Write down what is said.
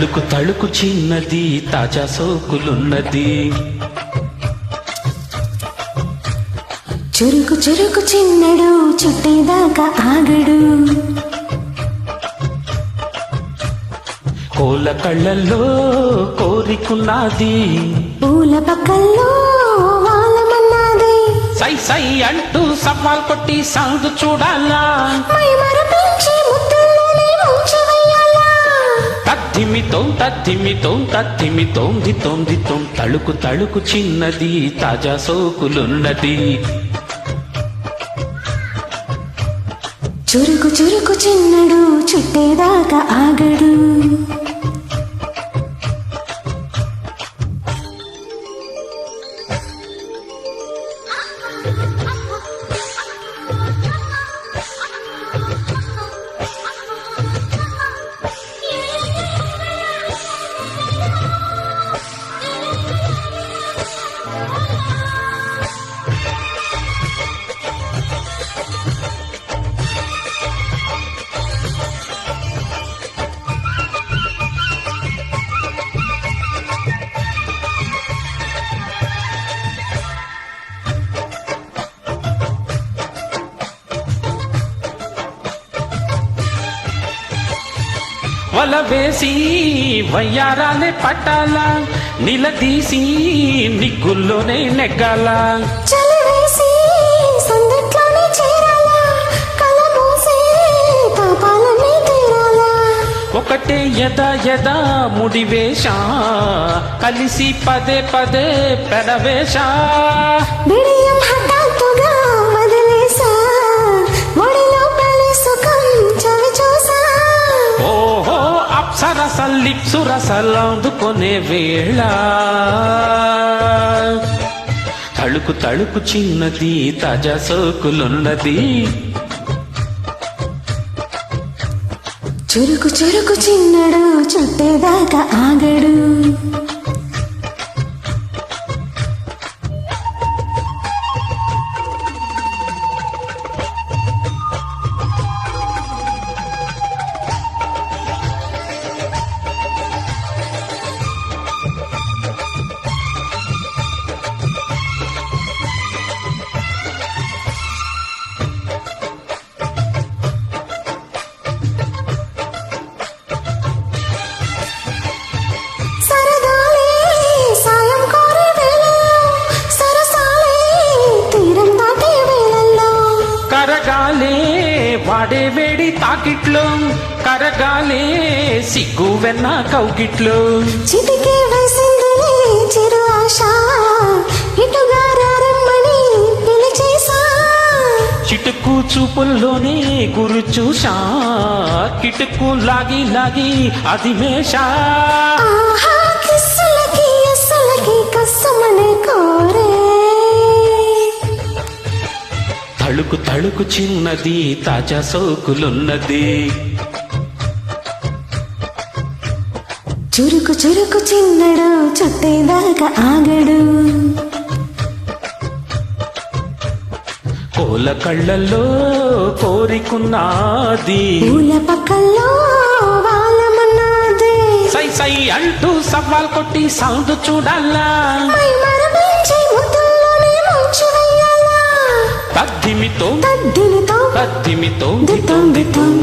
తళుకు తళుకు చిన్నది తాజా సోకులున్నది. చురుకు చురుకు చిన్నడు చుట్టేదాకా ఆగడు. కోల కళ్ళల్లో కోరికున్నది, పూల పక్కల్లో వాలమన్నది. సై సై అంటూ సవాల్ కొట్టి సందు చూడాలా, మై మరపించి ముద్దుల్లోనే ముంచి వెయ్యాలా. తద్దిమితోం తద్దిమితోం తద్దిమితోం దితోం దితోం తళుకు తళుకు చిన్నది తాజా సోకులున్నది. చురుకు చురుకు చిన్నడు చుట్టేదాకా ఆగడు. వల వేసి వయ్యారాలే పట్టాల, నిలదీసి నిగ్గుల్లోనే నెగ్గాల. చలివేసి సందిట్లోనే చేరాలా, కలబోసి తాపాలన్నీ తీరాలా. ఒకటే యదా యదా ముడివేష, కలిసి పదే పదే పెడవేష. బిడియం హఠాత్తుగా వదిలేసా, ఒడిలో పలి సుఖం చవి చూసా. ఓహో అప్సరసల్లిప్సు రసలందుకొనే వేళ, తళుకు తళుకు చిన్నది తాజా సోకులున్నది. చురుకు చురుకు చిన్నడు చుట్టేదాకా ఆగడు. కరగాలే వాడే వేడి తాకిట్లో, కరగాలే సిగ్గు వెన్న కౌగిట్లో. చిటికే వేసిందిలే చిరు ఆశ, ఇటుగా రమ్మని పిలిచేసా. చిటుకు చూపుల్లోనే గురు చూసా, కిటుకు లాగి లాగి అదిమేషా. ఆహా కిస్సులకి అస్సలకి కస్సమనే కోరే. తళుకు తళుకు చిన్నది తాజా సోకులున్నది. చురుకు చురుకు చిన్నడు చుట్టేదాకా ఆగడు. కోల కళ్ళల్లో కోరికున్నది, పూల పక్కల్లో వాలమన్నది. సై సై అంటూ సవాల్ కొట్టి సందు చూడాలా, మై మరపించి ముద్దుల్లోనే ముంచి వెయ్యాలా. తద్దిమితో తద్దిమితో తద్దిమితో దితోం దితోం